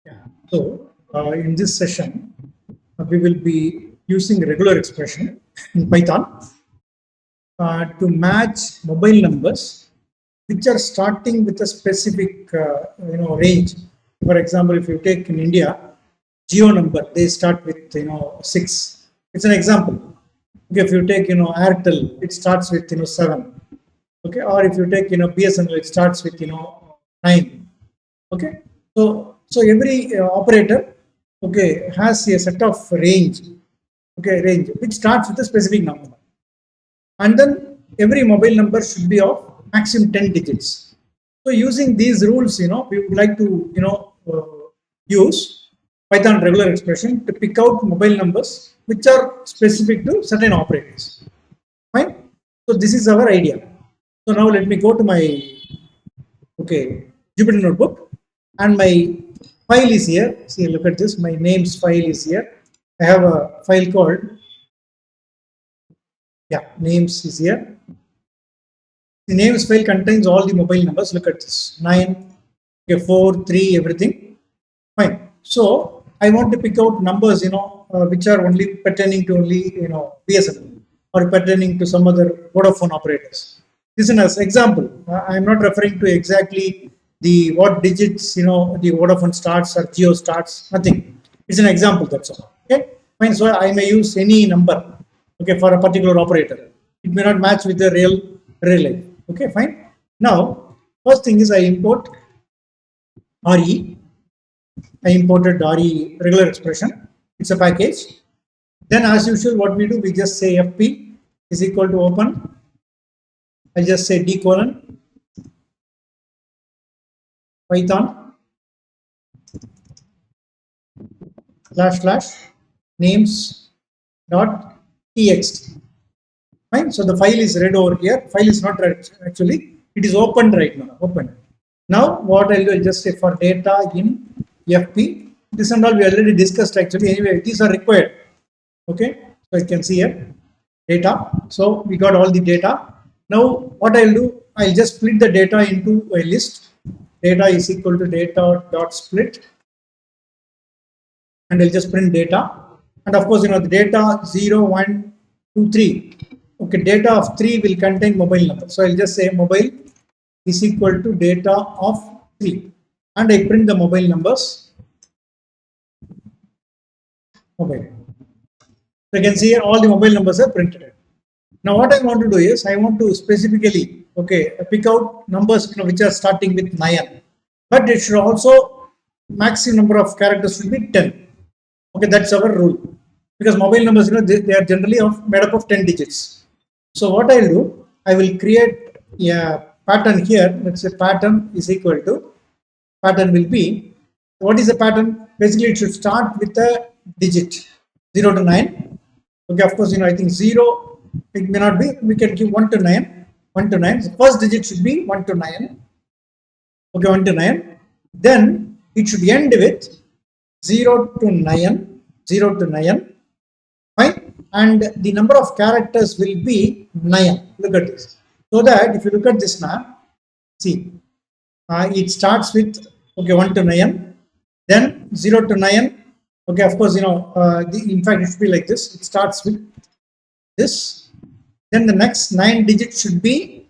Yeah. So, in this session, we will be using regular expression in Python to match mobile numbers which are starting with a specific range. For example, if you take in India, Geo number they start with 6. It's an example. Okay, if you take Airtel, it starts with 7. Okay, or if you take BSNL, it starts with 9. Okay, so every operator, okay, has a set of range, okay, range which starts with a specific number, and then every mobile number should be of maximum 10 digits. So using these rules, we would like to use Python regular expression to pick out mobile numbers which are specific to certain operators. Fine. So this is our idea. So now let me go to my Jupyter notebook, and my file is here. See, look at this. My names file is here. I have a file called names is here. The names file contains all the mobile numbers. Look at this: 9, 4, 3, everything. Fine. So I want to pick out numbers, which are only pertaining to only BSNL or pertaining to some other Vodafone operators. This is an example. I am not referring to exactly the what digits the Vodafone starts or Geo starts. Nothing. It's an example. That's all. Okay. Fine. So I may use any number. Okay, for a particular operator. It may not match with the real life. Okay, fine. Now, first thing is I import RE. I imported RE regular expression. It's a package. Then, as usual, what we do, we just say FP is equal to open. I just say D colon Python / names dot txt. Fine. So the file is read over here. File is not read actually. It is opened right now. Open. Now what I'll do, I'll just say for data in FP. This and all we already discussed actually. Anyway, these are required. Okay. So you can see here data. So we got all the data. Now what I'll do, I'll just split the data into a list. Data is equal to data dot split, and I'll just print data. And of course, the data 0, 1, 2, 3. Okay, data of 3 will contain mobile number. So I'll just say mobile is equal to data of 3. And I print the mobile numbers. Mobile. So you can see here all the mobile numbers are printed. Now what I want to do is I want to specifically pick out numbers which are starting with 9. But it should also maximum number of characters should be 10. Okay, that's our rule. Because mobile numbers, they are generally made up of 10 digits. So what I'll do, I will create a pattern here. Let's say pattern is equal to, pattern will be, what is the pattern? Basically, it should start with a digit 0 to 9. Okay, of course, I think 0, it may not be, we can give 1 to 9. 1 to 9. The first digit should be 1 to 9. Okay, 1 to 9. Then it should end with 0 to 9. 0 to 9. Fine. And the number of characters will be 9. Look at this. So that if you look at this now, see, it starts with 1 to 9, then 0 to 9. Okay, of course, in fact, it should be like this. It starts with this. Then the next 9 digits should be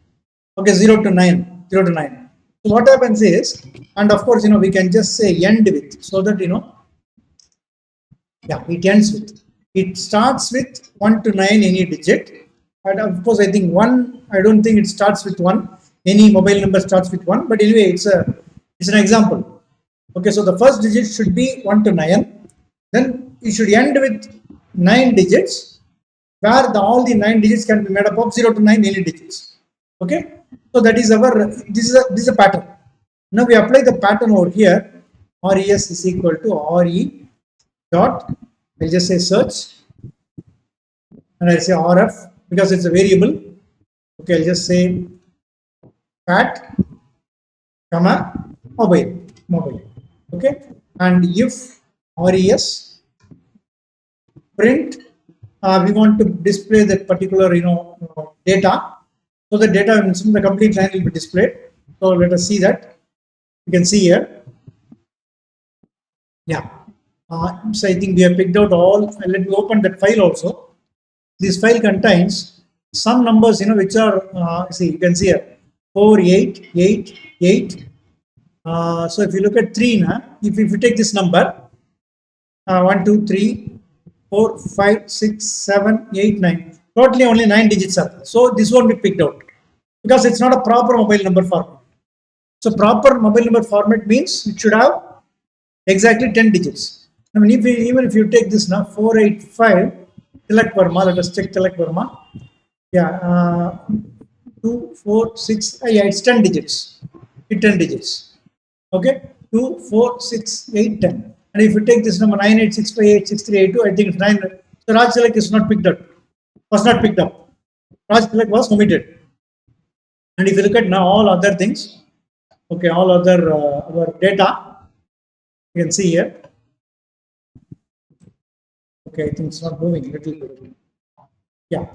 0 to 9. 0 to 9. So what happens is, and of course, we can just say end with, so that it ends with. It starts with 1 to 9 any digit, and of course I think 1, I don't think it starts with 1. Any mobile number starts with 1, but anyway it's an example. Okay, so the first digit should be 1 to 9, then it should end with 9 digits, where all the 9 digits can be made up of 0 to 9 any digits. Okay, so that is our, this is a pattern. Now we apply the pattern over here. Res is equal to re dot, I'll just say search, and I'll say rf because it's a variable. Okay, I'll just say pat, comma, mobile. Okay, and if res print, we want to display that particular data, so the data in the complete line will be displayed. So let us see that. You can see here Yeah. So I think we have picked out all. Let me open that file also. This file contains some numbers, which are, see, you can see here 4, 8, 8, 8. So if you look at 3, if you take this number, 1, 2, 3, 4, 5, 6, 7, 8, 9. Totally only 9 digits are there. So this won't be picked out because it's not a proper mobile number format. So proper mobile number format means it should have exactly 10 digits. I mean, even if you take this now, 485, Tilak Verma, let us check Tilak Verma. Yeah, 2, 4, 6, yeah, it's 10 digits. It's 10 digits. Okay, 2, 4, 6, 8, 10. And if you take this number 986586382, I think it's 9. So Raj Tilak is not picked up, was not picked up. Raj Tilak was omitted. And if you look at now all other things, okay, all other our data, you can see here. Okay, I think it's not moving little bit. Yeah,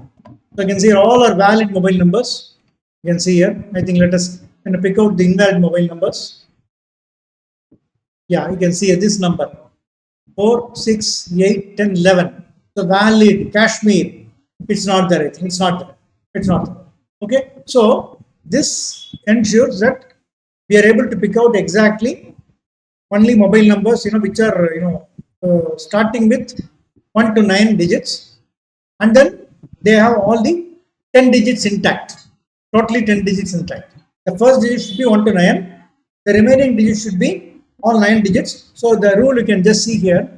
so you can see all are valid mobile numbers. You can see here. I think let us pick out the invalid mobile numbers. Yeah, you can see this number 4, 6, 8, 10, 11. So valid Kashmir. It's not there. I think it's not there. It's not there. Okay, so this ensures that we are able to pick out exactly only mobile numbers, which are starting with 1 to 9 digits, and then they have all the 10 digits intact, totally 10 digits intact. The first digit should be 1 to 9, the remaining digits should be all 9 digits. So the rule you can just see here,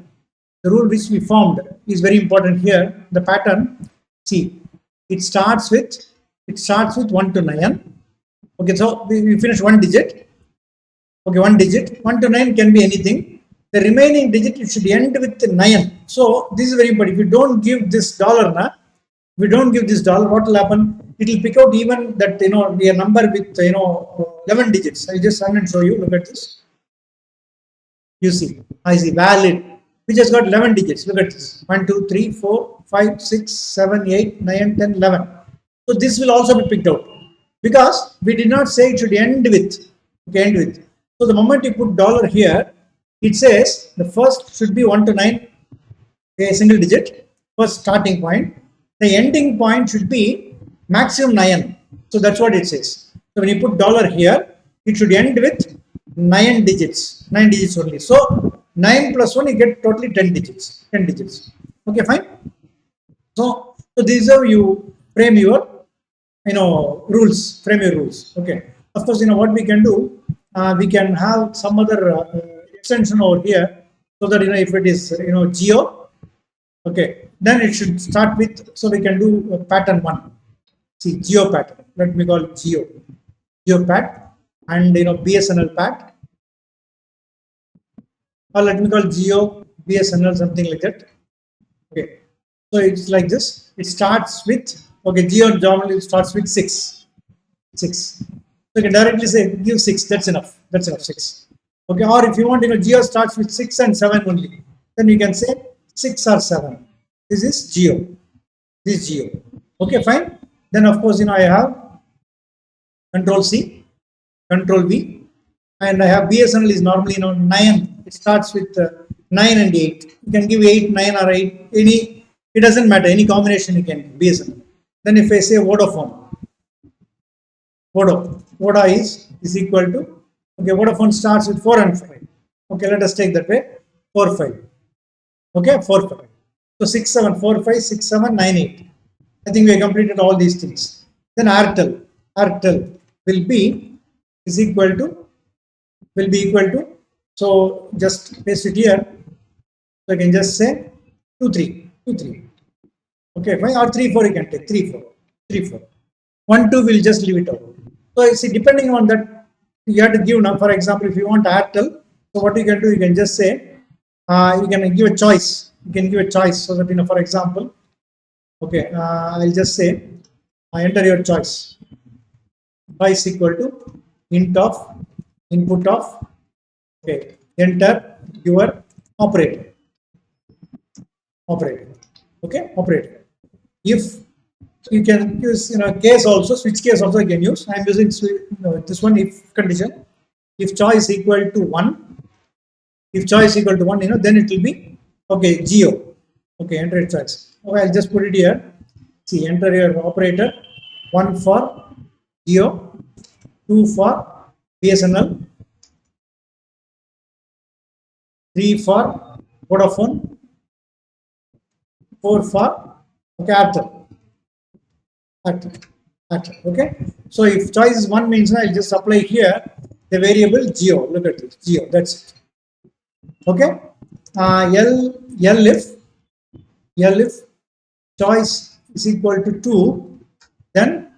the rule which we formed is very important here. The pattern, see, it starts with 1 to 9. Okay, so we finish one digit. Okay, one digit, 1 to 9 can be anything. The remaining digit, it should end with 9. So this is very important. If you don't give this dollar, if you don't give this dollar, what will happen? It will pick out even that, a number with, 11 digits. I just stand and show you. Look at this. You see, I see valid, which has got 11 digits. Look at this. 1, 2, 3, 4, 5, 6, 7, 8, 9, 10, 11. So this will also be picked out because we did not say it should end with. Okay, end with. So the moment you put dollar here, it says the first should be 1 to 9, a single digit, first starting point. The ending point should be maximum 9. So that's what it says. So when you put dollar here, it should end with 9 digits, 9 digits only. So 9 plus 1, you get totally 10 digits, 10 digits. Okay, fine. So these are you frame your, rules, frame your rules. Okay. Of course, what we can do, we can have some other extension over here, so that if it is geo, okay, then it should start with. So we can do pattern 1. See, geo pattern. Let me call it geo pat, and BSNL pat, or let me call geo BSNL, something like that. Okay, so it's like this. It starts with, okay, geo normally starts with 6. So you can directly say give 6. That's enough. 6. Okay, or if you want, geo starts with 6 and 7 only, then you can say 6 or 7. This is geo. This is geo. Okay, fine. Then of course, I have Control C, Control V, and I have BSNL is normally 9. It starts with 9 and 8. You can give 8, 9, or 8. It doesn't matter. Any combination you can give BSNL. Then if I say Vodafone, Voda is equal to, okay, Vodafone starts with 4 and 5. Okay, let us take that way. 4, 5. Okay, 4, 5. So 6, 7, 4, 5, 6, 7, 9, 8. I think we have completed all these things. Then Airtel will be equal to. So just paste it here. So I can just say 2, 3. Okay, fine. Or 3, 4 you can take. 3, 4. 1, 2 will just leave it out. So you see, depending on that, you have to give now. For example, if you want Airtel, so what you can do, you can just say, you can give a choice. You can give a choice so that, for example, okay, I'll just say, enter your choice. Choice equal to input of, okay, enter your operator. Okay, operator. If you can use case also, switch case also you can use. I am using this one, if condition. If choice equal to 1, If choice equal to 1, then it will be, okay, Geo. Okay, enter choice. Okay, I'll just put it here. See, enter your operator. 1 for Geo, 2 for BSNL, 3 for Vodafone, 4 for, okay, Airtel. Okay. So if choice is 1 means I'll just apply here the variable Geo. Look at this, Geo. That's it. Okay. L if choice is equal to 2, then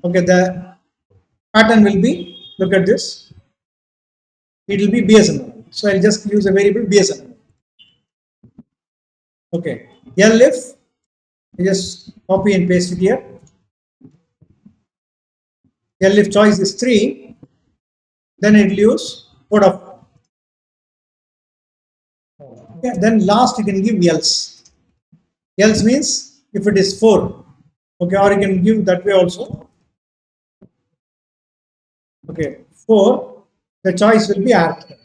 okay, the pattern will be, look at this, it will be BSNL. So I'll just use a variable BSNL. Okay. L if I just copy and paste it here. L if choice is 3, then it will use Vodafone. Okay, then last you can give else. Else means if it is 4, okay, or you can give that way also. Okay, 4, the choice will be Airtel.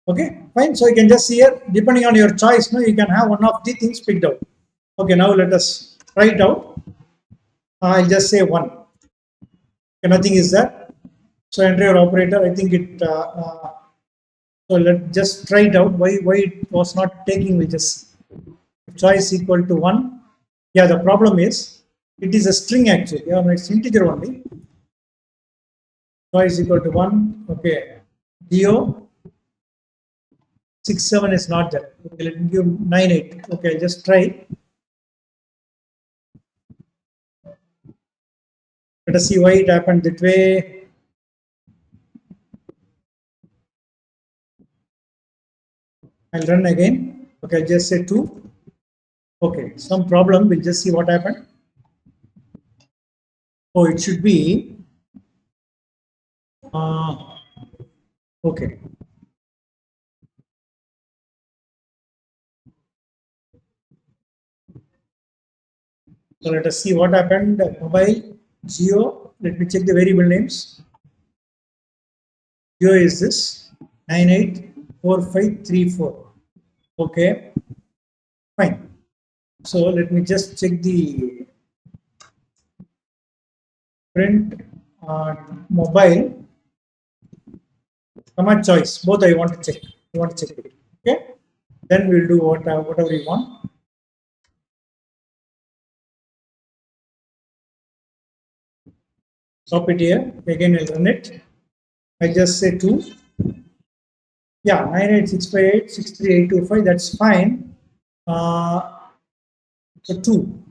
Okay, fine. So you can just see here, depending on your choice, you can have one of the things picked out. Okay, now let us try it out. I'll just say 1. Okay, nothing is there. So enter your operator. I think it. So let's just try it out. Why it was not taking? We just choice equal to 1. Yeah, the problem is it is a string actually. Yeah, it's integer only. Choice equal to 1. Okay, Geo 6 7 is not there. Okay, let me give 9 8. Okay, I'll just try. Let us see why it happened that way. I'll run again. Okay, I'll just say 2. Okay, some problem. We'll just see what happened. Oh, it should be. Okay. So let us see what happened. Mobile, Geo. Let me check the variable names. Geo is this 984534. Okay, fine. So let me just check the print mobile command choice. Both I want to check. I want to check it. Okay, then we'll do whatever we want. Stop it here. Again, I'll run it. I just say 2. Yeah, 986586385. That's fine. So 2.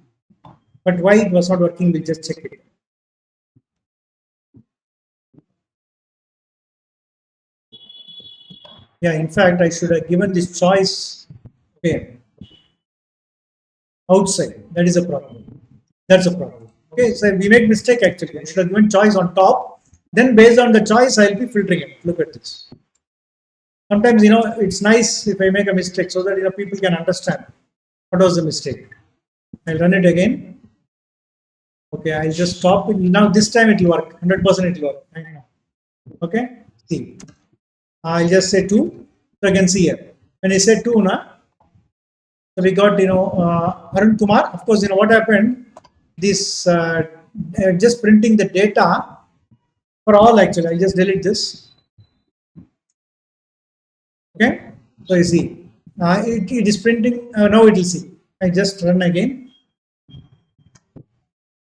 But why it was not working? We'll just check it. Yeah, in fact, I should have given this choice. Okay, outside. That is a problem. That's a problem. Okay, so we make mistake actually. I should have given choice on top. Then based on the choice, I'll be filtering it. Look at this. Sometimes it's nice if I make a mistake so that people can understand what was the mistake. I'll run it again. Okay, I'll just stop it. Now this time it will work. 100% it will work. Okay, see. I'll just say 2. So you can see here. When I say 2, so we got Arun Kumar. Of course, what happened. This just printing the data for all actually. I'll just delete this. Okay, so you see it is printing. Now it will see. I just run again.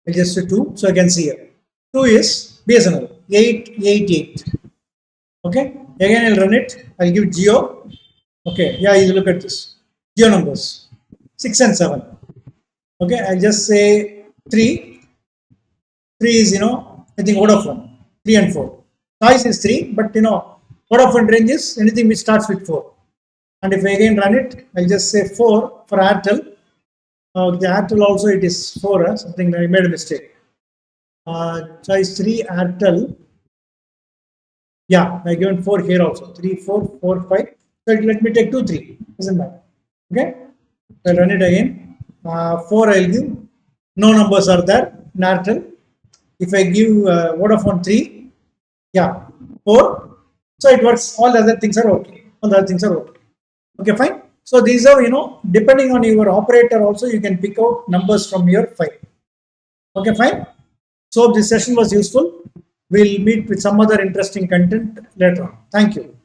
I just say 2. So I can see here. 2 is BSNL 888. Okay, again I'll run it. I'll give Geo. Okay, yeah, you look at this. Geo numbers 6 and 7. Okay, I'll just say 3. 3 is I think Vodafone 3 and 4. Choice is 3, but Vodafone range is anything which starts with 4. And if I again run it, I'll just say 4 for Airtel. The Airtel also it is 4. Something I made a mistake. Choice 3 Airtel. Yeah, I given 4 here also. 3, 4, 4, 5. So let me take 2, 3. Doesn't matter. Okay. So I'll run it again. 4 I'll give. No numbers are there in Airtel. If I give Vodafone 3, yeah, 4. So it works. All the other things are okay. All the other things are okay. Okay, fine. So these are, depending on your operator also, you can pick out numbers from your file. Okay, fine. So this session was useful. We'll meet with some other interesting content later on. Thank you.